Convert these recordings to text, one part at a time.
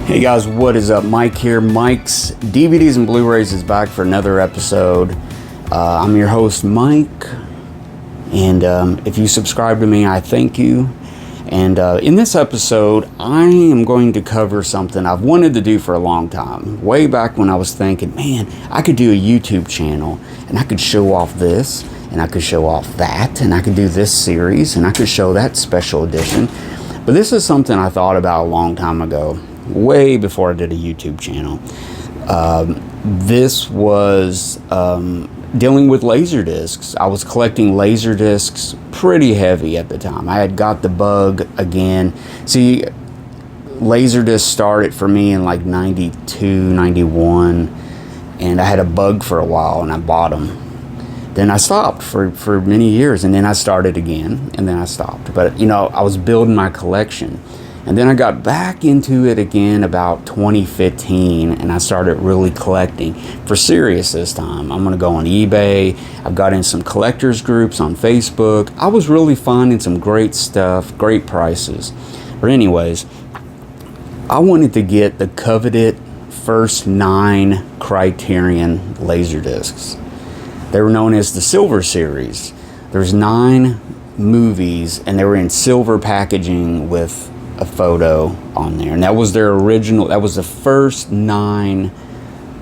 Hey guys, what is up? Mike here. Mike's DVDs and Blu-rays is back for another episode. I'm your host, Mike, and if you subscribe to me, I thank you. And in this episode, I am going to cover something I've wanted to do for a long time. Way back when I was thinking, man, I could do a YouTube channel, and I could show off this, and I could show off that, and I could do this series, and I could show that special edition. But this is something I thought about a long time ago. Way before I did a YouTube channel. This was dealing with LASERDISCs. I was collecting LASERDISCs pretty heavy at the time. I had got the bug again. See, LASERDISC started for me in like 92, 91, and I had a bug for a while and I bought them. Then I stopped for many years, and then I started again, and then I stopped. But, you know, I was building my collection. And then I got back into it again about 2015, and I started really collecting for serious this time. I'm going to go on eBay. I've got in some collectors groups on Facebook. I was really finding some great stuff, great prices. But anyways, I wanted to get the coveted first 9 Criterion LaserDiscs. They were known as the Silver Series. There's 9 movies, and they were in silver packaging with a photo on there, and that was their original. That was the first 9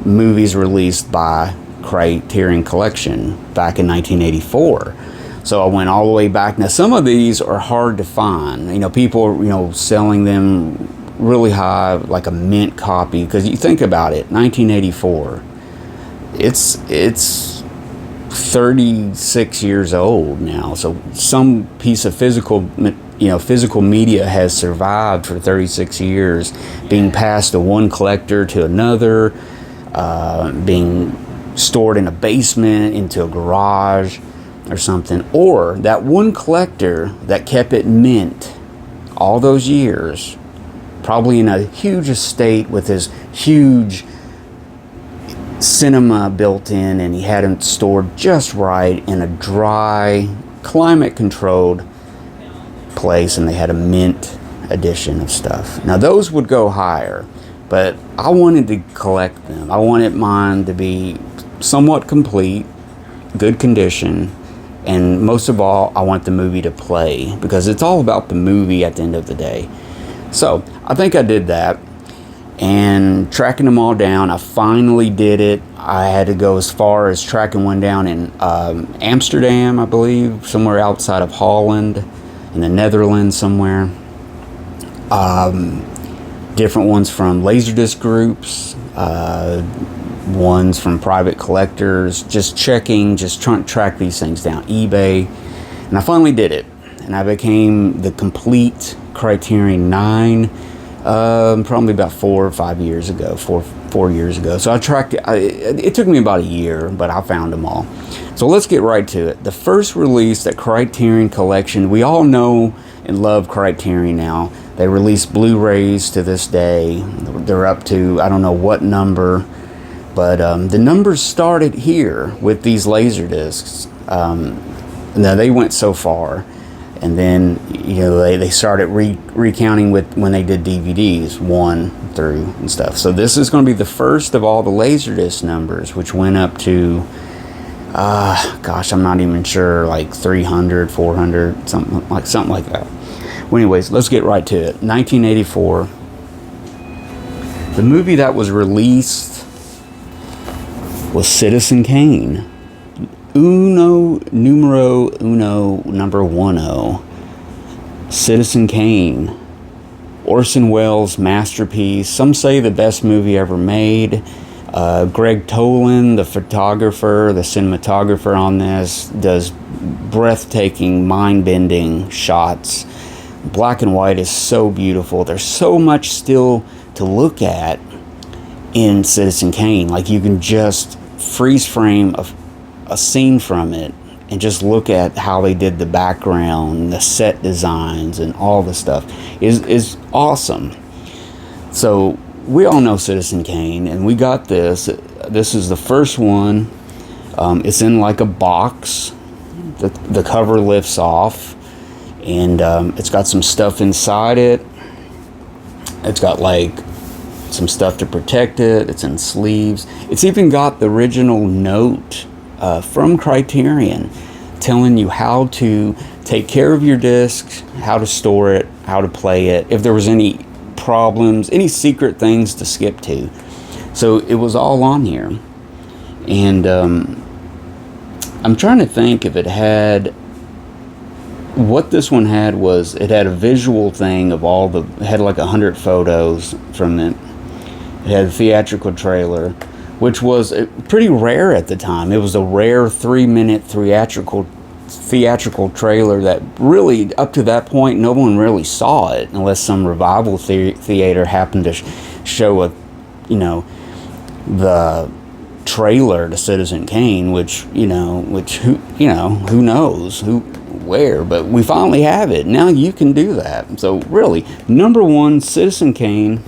movies released by Criterion Collection back in 1984. So I went all the way back. Now some of these are hard to find. You know, people are, you know, selling them really high, like a mint copy, because you think about it, 1984. It's 36 years old now. So some piece of physical media has survived for 36 years, being passed to one collector to another, being stored in a basement, into a garage or something. Or that one collector that kept it mint all those years, probably in a huge estate with his huge cinema built in, and he had it stored just right in a dry, climate-controlled place, and they had a mint edition of stuff. Now those would go higher, but I wanted to collect them. I wanted mine to be somewhat complete, good condition, and most of all, I want the movie to play, because it's all about the movie at the end of the day. So I think I did that, and tracking them all down, I finally did it. I had to go as far as tracking one down in Amsterdam, I believe, somewhere outside of Holland, in the Netherlands somewhere. Different ones from LaserDisc groups, ones from private collectors, just trying to track these things down, eBay. And I finally did it, and I became the complete Criterion 9 probably about 4 or 5 years ago, four years ago. So I tracked it. It took me about a year, but I found them all. So let's get right to it. The first release that Criterion Collection, we all know and love Criterion now. They release Blu-rays to this day. They're up to, I don't know what number, but the numbers started here with these LaserDiscs. Now they went so far, and then, you know, they started recounting with when they did DVDs 1 through and stuff. So this is going to be the first of all the LaserDisc numbers, which went up to gosh, I'm not even sure, like 300, 400, something like that. Well, anyways, let's get right to it. 1984. The movie that was released was Citizen Kane. Numero uno, number 10. Citizen Kane. Orson Welles' masterpiece. Some say the best movie ever made. Greg Toland, the photographer, the cinematographer on this, does breathtaking, mind-bending shots. Black and white is so beautiful. There's so much still to look at in Citizen Kane. Like, you can just freeze frame a scene from it and just look at how they did the background, the set designs, and all the stuff is awesome. So we all know Citizen Kane, and we got this. This is the first one. It's in like a box. The cover lifts off, and it's got some stuff inside it. It's got like some stuff to protect it. It's in sleeves. It's even got the original note from Criterion telling you how to take care of your discs, how to store it, how to play it, if there was any problems, any secret things to skip to. So it was all on here. And I'm trying to think if it had, what this one had was, it had a visual thing of all the, it had like 100 photos from it. It had a theatrical trailer, which was pretty rare at the time. It was a rare 3-minute theatrical trailer that really, up to that point, no one really saw it unless some revival theater happened to show a, you know, the trailer to Citizen Kane, which who knows where, but we finally have it. Now you can do that. So really, #1, Citizen Kane.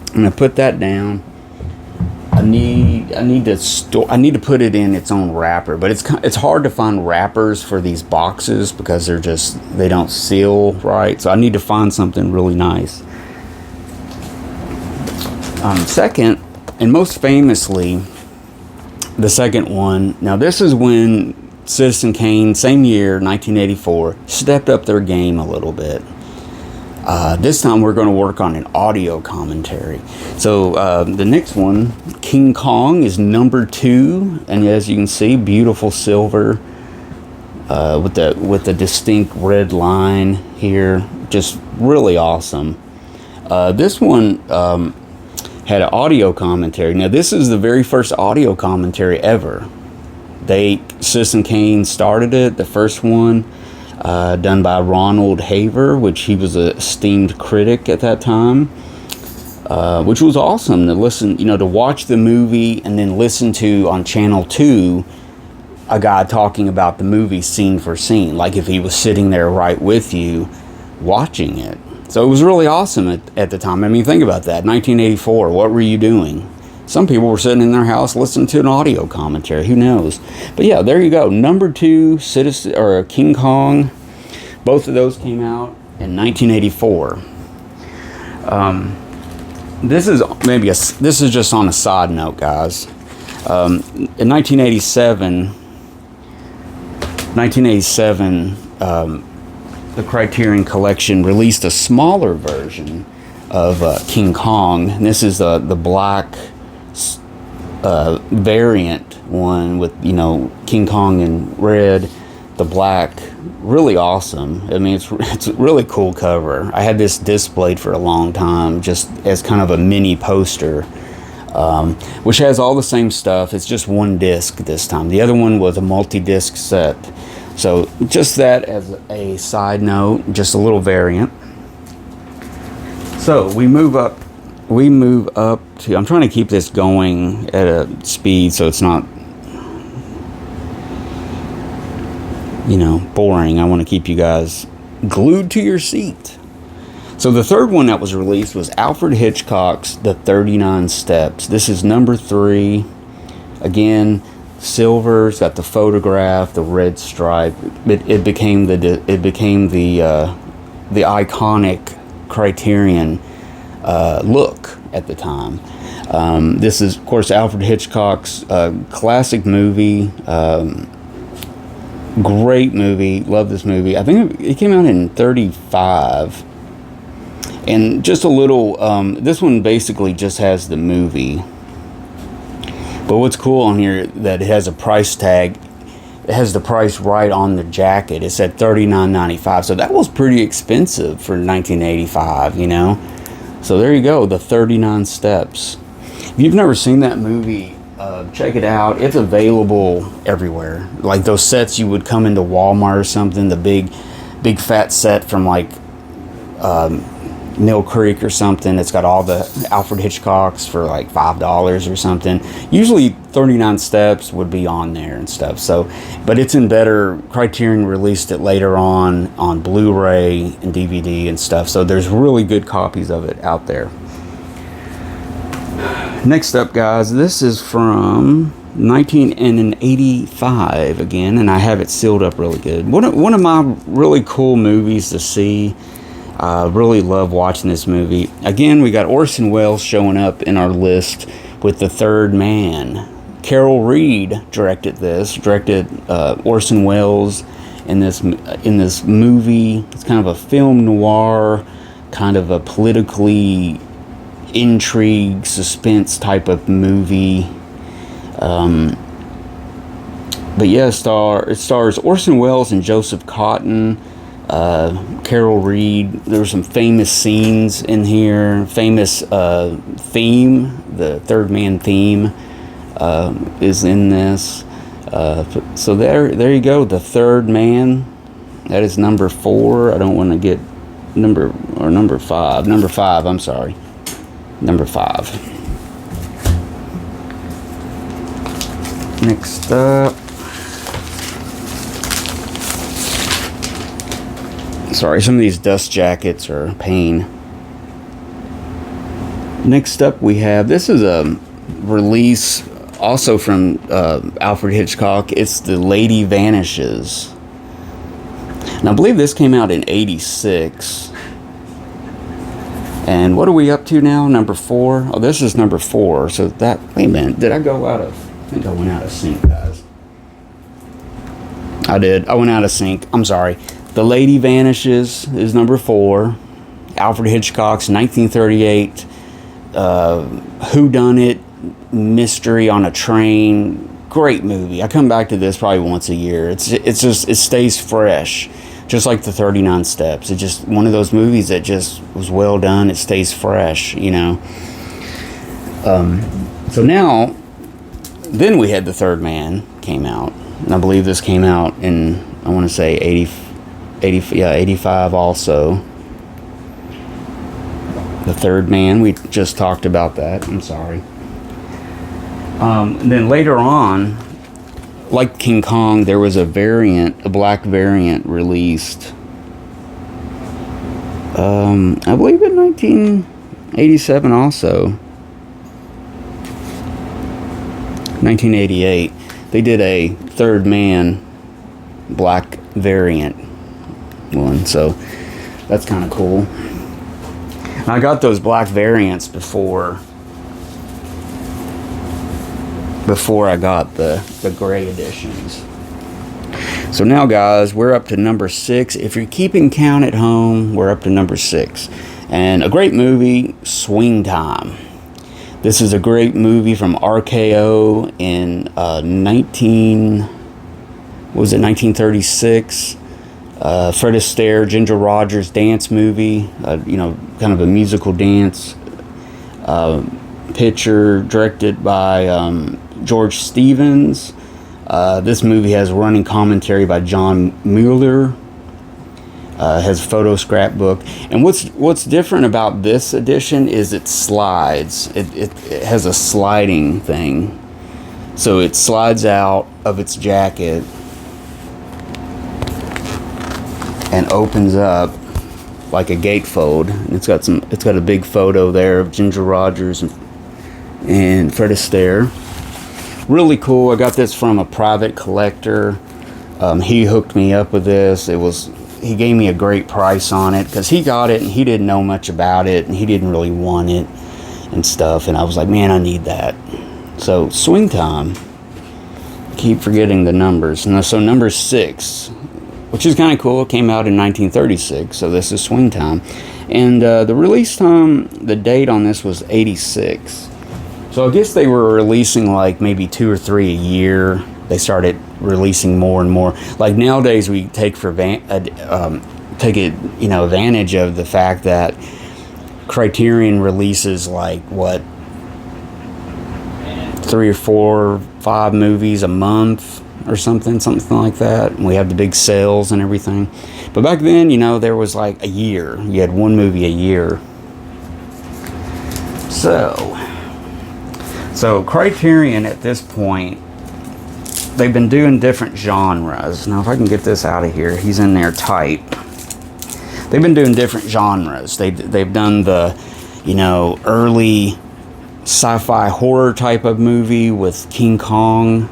I'm gonna put that down. I need to put it in its own wrapper, but it's hard to find wrappers for these boxes because they don't seal right. So I need to find something really nice. Second, and most famously, the second one. Now this is when Citizen Kane, same year, 1984, stepped up their game a little bit. This time we're going to work on an audio commentary. So the next one, King Kong, is #2, and as you can see, beautiful silver with the distinct red line here, just really awesome. This one had an audio commentary. Now this is the very first audio commentary ever. Citizen Kane started it, the first one. Done by Ronald Haver, which he was an esteemed critic at that time, which was awesome to listen, to watch the movie and then listen to on Channel 2 a guy talking about the movie scene for scene, like if he was sitting there right with you watching it. So it was really awesome at the time. I mean, think about that, 1984, what were you doing? Some people were sitting in their house listening to an audio commentary. Who knows? But yeah, there you go. #2, King Kong. Both of those came out in 1984. This is just on a side note, guys. In 1987, the Criterion Collection released a smaller version of King Kong. And this is the black variant one with King Kong in red, the black. Really awesome. I mean, it's a really cool cover. I had this displayed for a long time just as kind of a mini poster, which has all the same stuff. It's just one disc this time. The other one was a multi-disc set. So just that as a side note, just a little variant. So we move up to, I'm trying to keep this going at a speed so it's not, boring. I want to keep you guys glued to your seat. So the third one that was released was Alfred Hitchcock's The 39 Steps. This is #3. Again, silver. It's got the photograph, the red stripe. It became the iconic Criterion look at the time. This is, of course, Alfred Hitchcock's classic movie. Great movie. Love this movie. I think it came out in 35. And just a little, this one basically just has the movie. But what's cool on here, that it has a price tag. It has the price right on the jacket. It said $39.95. So that was pretty expensive for 1985, So there you go, The 39 Steps. If you've never seen that movie, check it out. It's available everywhere. Like those sets you would come into Walmart or something, the big fat set from like Mill Creek or something. It's got all the Alfred Hitchcocks for like $5 or something. Usually 39 Steps would be on there and stuff. So, but it's in better. Criterion released it later on Blu-ray and DVD and stuff. So there's really good copies of it out there. Next up, guys, this is from 1985 again, and I have it sealed up really good. One of my really cool movies to see. I really love watching this movie. Again, we got Orson Welles showing up in our list with The Third Man. Carol Reed directed Orson Welles in this movie. It's kind of a film noir, kind of a politically intrigue, suspense type of movie. But yeah, it stars Orson Welles and Joseph Cotton, Carol Reed. There were some famous scenes in here. Famous theme, the Third Man theme, is in this. So there you go, The Third Man. That is number 4. I don't want to get number 5. Number 5. I'm sorry. Number 5. Next up. Sorry, some of these dust jackets are a pain. Next up we have, this is a release also from Alfred Hitchcock. It's The Lady Vanishes. And I believe this came out in 86. And what are we up to now? Number 4? Oh, this is number 4. So that, wait a minute, did I go out of, I think I went out of sync, guys. I did, I went out of sync, I'm sorry. The Lady Vanishes is number 4. Alfred Hitchcock's 1938 whodunit mystery on a train. Great movie. I come back to this probably once a year. It's just, it stays fresh, just like the 39 Steps. It's just one of those movies that just was well done. It stays fresh, you know. So now, then we had The Third Man came out, and I believe this came out in, I want to say 85 also. The Third Man, we just talked about that. I'm sorry. And then later on, like King Kong, there was a black variant released. I believe in 1987 also. 1988, they did a Third Man black variant one, so that's kind of cool. And I got those black variants before I got the gray editions. So now, guys, we're up to number 6. If you're keeping count at home, we're up to number 6. And a great movie, Swing Time. This is a great movie from RKO in 1936. Fred Astaire, Ginger Rogers dance movie, you know, kind of a musical dance picture, directed by George Stevens. This movie has running commentary by John Mueller. Has a photo scrapbook, and what's different about this edition is it slides. It has a sliding thing, so it slides out of its jacket and opens up like a gatefold. And it's got a big photo there of Ginger Rogers and Fred Astaire. Really cool. I got this from a private collector. He hooked me up with this. He gave me a great price on it because he got it and he didn't know much about it and he didn't really want it and stuff. And I was like, man, I need that. So Swing Time. Keep forgetting the numbers. And so number 6, which is kind of cool. It came out in 1936. So this is Swing Time. And the release time, the date on this was 86. So I guess they were releasing like maybe 2 or 3 a year. They started releasing more and more. Like nowadays, we take advantage of the fact that Criterion releases like 3 or 4, 5 movies a month or something like that. And we have the big sales and everything. But back then, you know, there was like a year. You had one movie a year. So Criterion at this point, they've been doing different genres. Now, if I can get this out of here, he's in there tight. They've been doing different genres. They've done the, you know, early sci-fi horror type of movie with King Kong.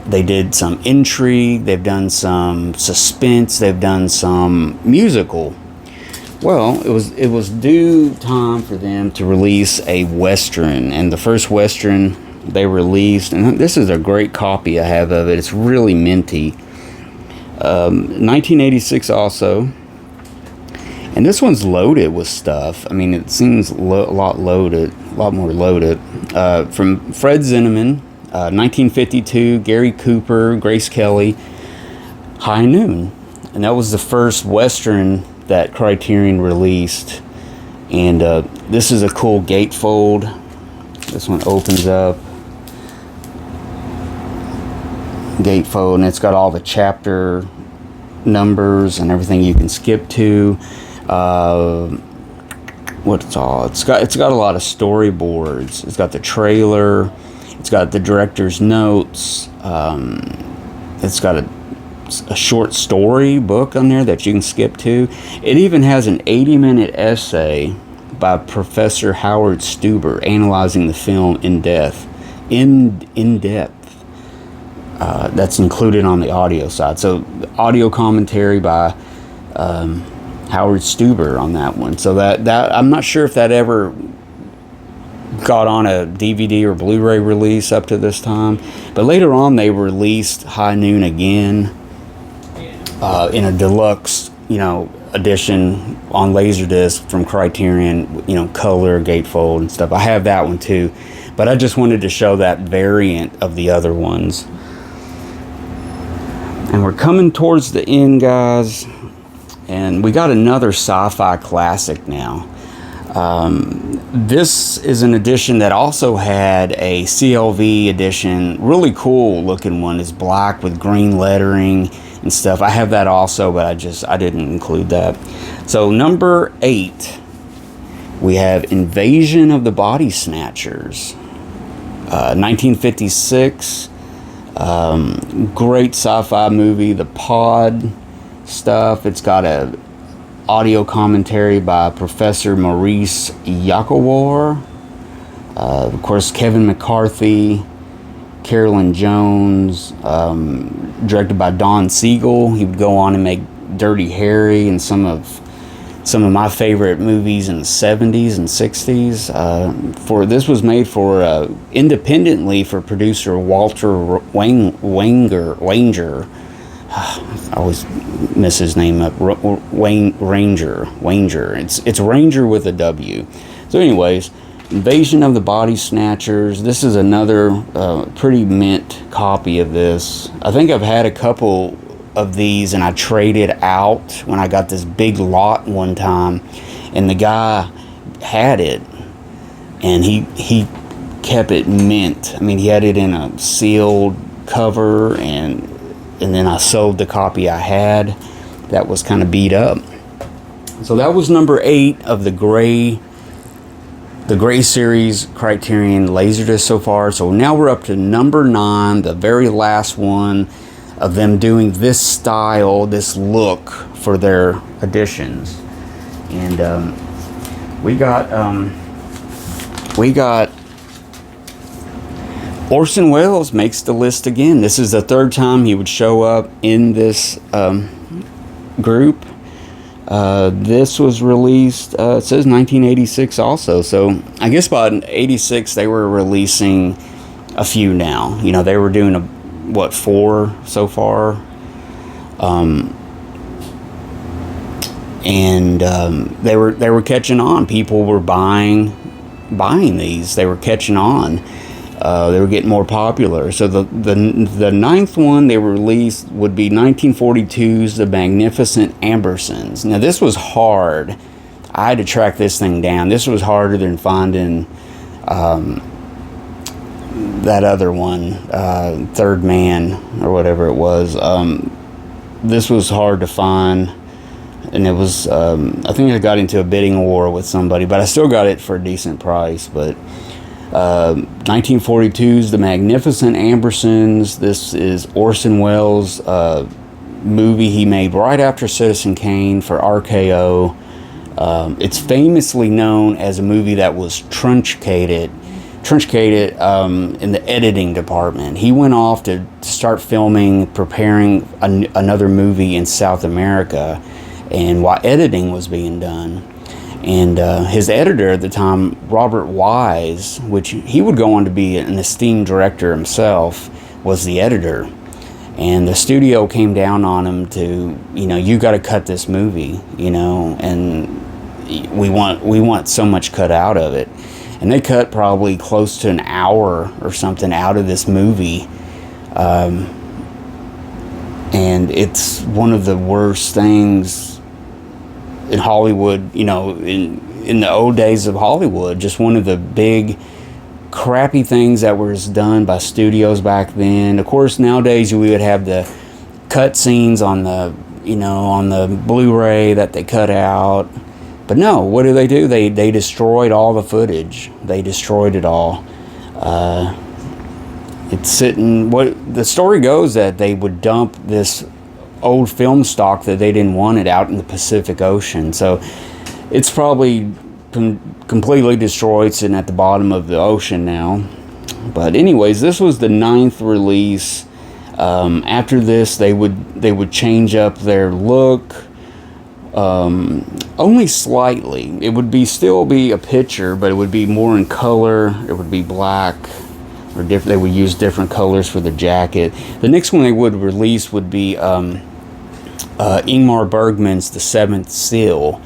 They did some intrigue, they've done some suspense, they've done some musical. Well, it was due time for them to release a Western, and the first Western they released, and this is a great copy I have of it, it's really minty. 1986 also. And this one's loaded with stuff. I mean, it seems a lot more loaded. From Fred Zinnemann, 1952, Gary Cooper, Grace Kelly, High Noon. And that was the first Western that Criterion released. And this is a cool gatefold. This one opens up. Gatefold, and it's got all the chapter numbers and everything you can skip to. It's got a lot of storyboards. It's got the trailer, it's got the director's notes, it's got a short story book on there that you can skip to. It even has an 80-minute essay by Professor Howard Stuber analyzing the film in depth. That's included on the audio side. So audio commentary by Howard Stuber on that one. So that I'm not sure if that ever got on a DVD or Blu-ray release up to this time, but later on they released High Noon again in a deluxe, edition on Laserdisc from Criterion, color, gatefold and stuff. I have that one too, but I just wanted to show that variant of the other ones. And we're coming towards the end, guys. And we got another sci-fi classic now. This is an edition that also had a CLV edition. Really cool looking one. It's black with green lettering and stuff. I have that also, but I didn't include that. So number 8, we have Invasion of the Body Snatchers. 1956. Great sci-fi movie. The Pod stuff. It's got a audio commentary by Professor Maurice Yakawar. Of course, Kevin McCarthy, Carolyn Jones, directed by Don Siegel. He would go on and make Dirty Harry and some of my favorite movies in the 70s and 60s. This was made for independently for producer Walter Wanger. I always miss his name up. Ranger. It's Ranger with a W. So anyways, Invasion of the Body Snatchers. This is another pretty mint copy of this. I think I've had a couple of these and I traded out when I got this big lot one time, and the guy had it and he kept it mint. I mean, he had it in a sealed cover, and then I sold the copy I had that was kind of beat up. So that was number 8 of the Gray series Criterion Laserdisc so far. So now we're up to number 9, the very last one of them doing this style, this look for their editions. And we got Orson Welles makes the list again. This is the 3rd time he would show up in this group. This was released, it says 1986 also. So I guess by 86 they were releasing a few now. They were doing 4 so far. They were catching on. People were buying these. They were catching on. They were getting more popular. So the 9th one they released would be 1942's The Magnificent Ambersons. Now this was hard. I had to track this thing down. This was harder than finding that other one, Third Man or whatever it was. This was hard to find, and it was I think I got into a bidding war with somebody, but I still got it for a decent price. But 1942's The Magnificent Ambersons. This is Orson Welles' movie he made right after Citizen Kane for RKO. It's famously known as a movie that was truncated Trenchcated in the editing department. He went off to start filming, preparing another movie in South America, and while editing was being done. And his editor at the time, Robert Wise, which he would go on to be an esteemed director himself, was the editor. And the studio came down on him to, you know, you got to cut this movie, you know, and we want so much cut out of it. And they cut probably close to an hour or something out of this movie. And it's one of the worst things in Hollywood, you know, in the old days of Hollywood. Just one of the big crappy things that was done by studios back then. Of course, nowadays we would have the cut scenes on the, you know, on the Blu-ray that they cut out. But no, what do? They destroyed all the footage. They destroyed it all. It's sitting. What the story goes that they would dump this old film stock that they didn't want it out in the Pacific Ocean. So it's probably completely destroyed, sitting at the bottom of the ocean now. But anyways, this was the 9th release. After this, they would change up their look. Only slightly. It would still be a picture, but it would be more in color. It would be black or different. They would use different colors for the jacket. The next one they would release would be Ingmar Bergman's The Seventh Seal,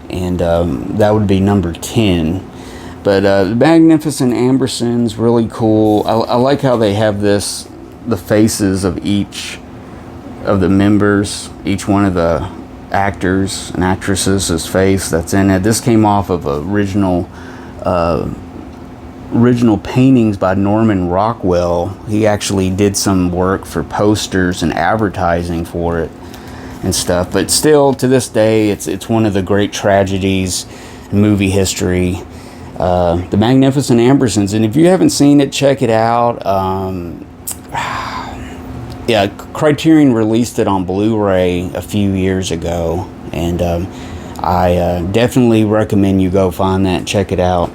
and that would be number 10. But the Magnificent Ambersons, really cool. I like how they have the faces of each of the members, each one of the actors and actresses' face that's in it. This came off of original paintings by Norman Rockwell. He actually did some work for posters and advertising for it and stuff. But still, to this day, it's one of the great tragedies in movie history. The Magnificent Ambersons, and if you haven't seen it, check it out. Yeah, Criterion released it on Blu-ray a few years ago, and I definitely recommend you go find that and check it out.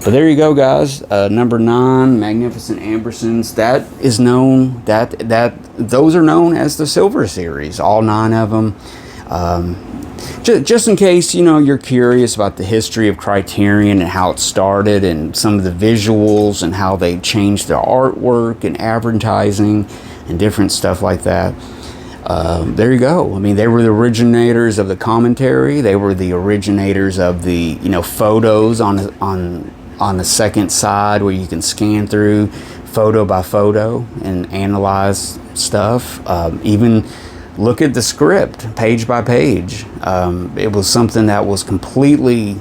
But there you go, guys. Number 9, Magnificent Ambersons. That is known. Those are known as the Silver Series. All 9 of them. Just in case, you know, you're curious about the history of Criterion and how it started, and some of the visuals and how they changed their artwork and advertising and different stuff like that. There you go. I mean, they were the originators of the commentary. They were the originators of the, you know, photos on the second side, where you can scan through photo by photo and analyze stuff. Even look at the script page by page. It was something that was completely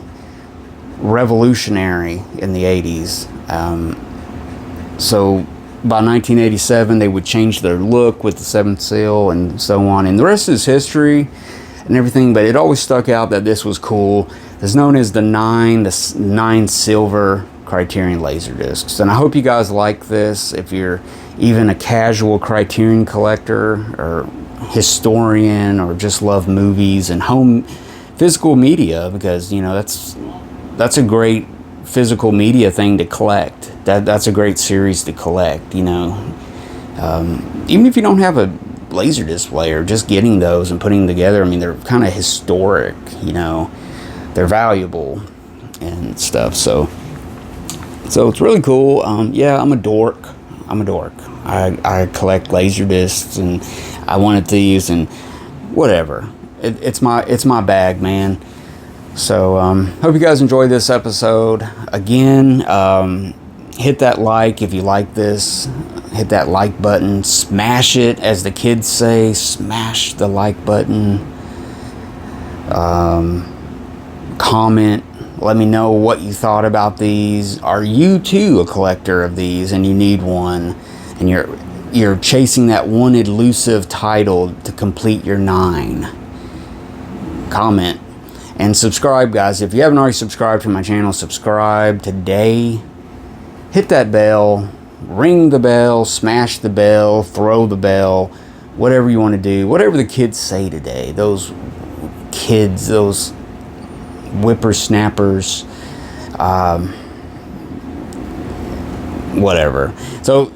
revolutionary in the 80s. So by 1987, they would change their look with the Seventh Seal and so on. And the rest is history and everything, but it always stuck out that this was cool. It's known as the 9 silver Criterion Laserdiscs. And I hope you guys like this. If you're even a casual Criterion collector or historian, or just love movies and home physical media, because, you know, that's a great physical media thing to collect. That's a great series to collect, you know. Even if you don't have a Laserdisc player, just getting those and putting them together, I mean, they're kind of historic, you know. They're valuable and stuff, so it's really cool. Yeah, I'm a dork. I collect Laserdiscs, and I wanted these, and whatever. It's my bag, man. So hope you guys enjoyed this episode. Again, hit that like if you like this. Hit that like button. Smash it, as the kids say. Smash the like button. Comment. Let me know what you thought about these. Are you too a collector of these and you need one, and you're chasing that one elusive title to complete your 9? Comment and subscribe, guys. If you haven't already subscribed to my channel, subscribe today. Hit that bell, ring the bell, smash the bell, throw the bell, whatever you want to do, whatever the kids say today. Those kids, those whippersnappers. whatever. So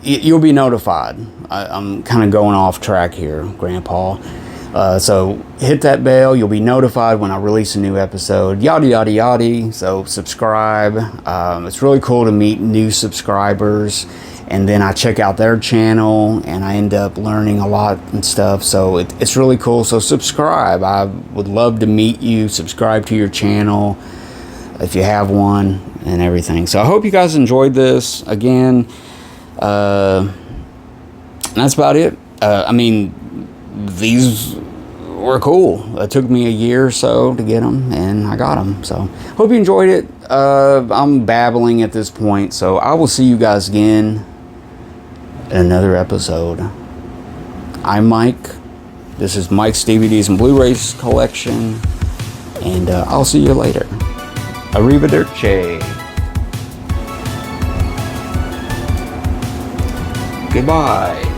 you'll be notified. I'm kind of going off track here, Grandpa. So hit that bell. You'll be notified when I release a new episode. Yada, yada, yada. So subscribe. It's really cool to meet new subscribers. And then I check out their channel and I end up learning a lot and stuff. So it's really cool. So subscribe. I would love to meet you. Subscribe to your channel if you have one and everything. So I hope you guys enjoyed this. Again, that's about it. I mean, these were cool. It took me a year or so to get them, and I got them. So hope you enjoyed it. I'm babbling at this point, so I will see you guys again in another episode. I'm Mike. This is Mike's DVDs and Blu-rays collection, and I'll see you later. Arrivederci. Goodbye.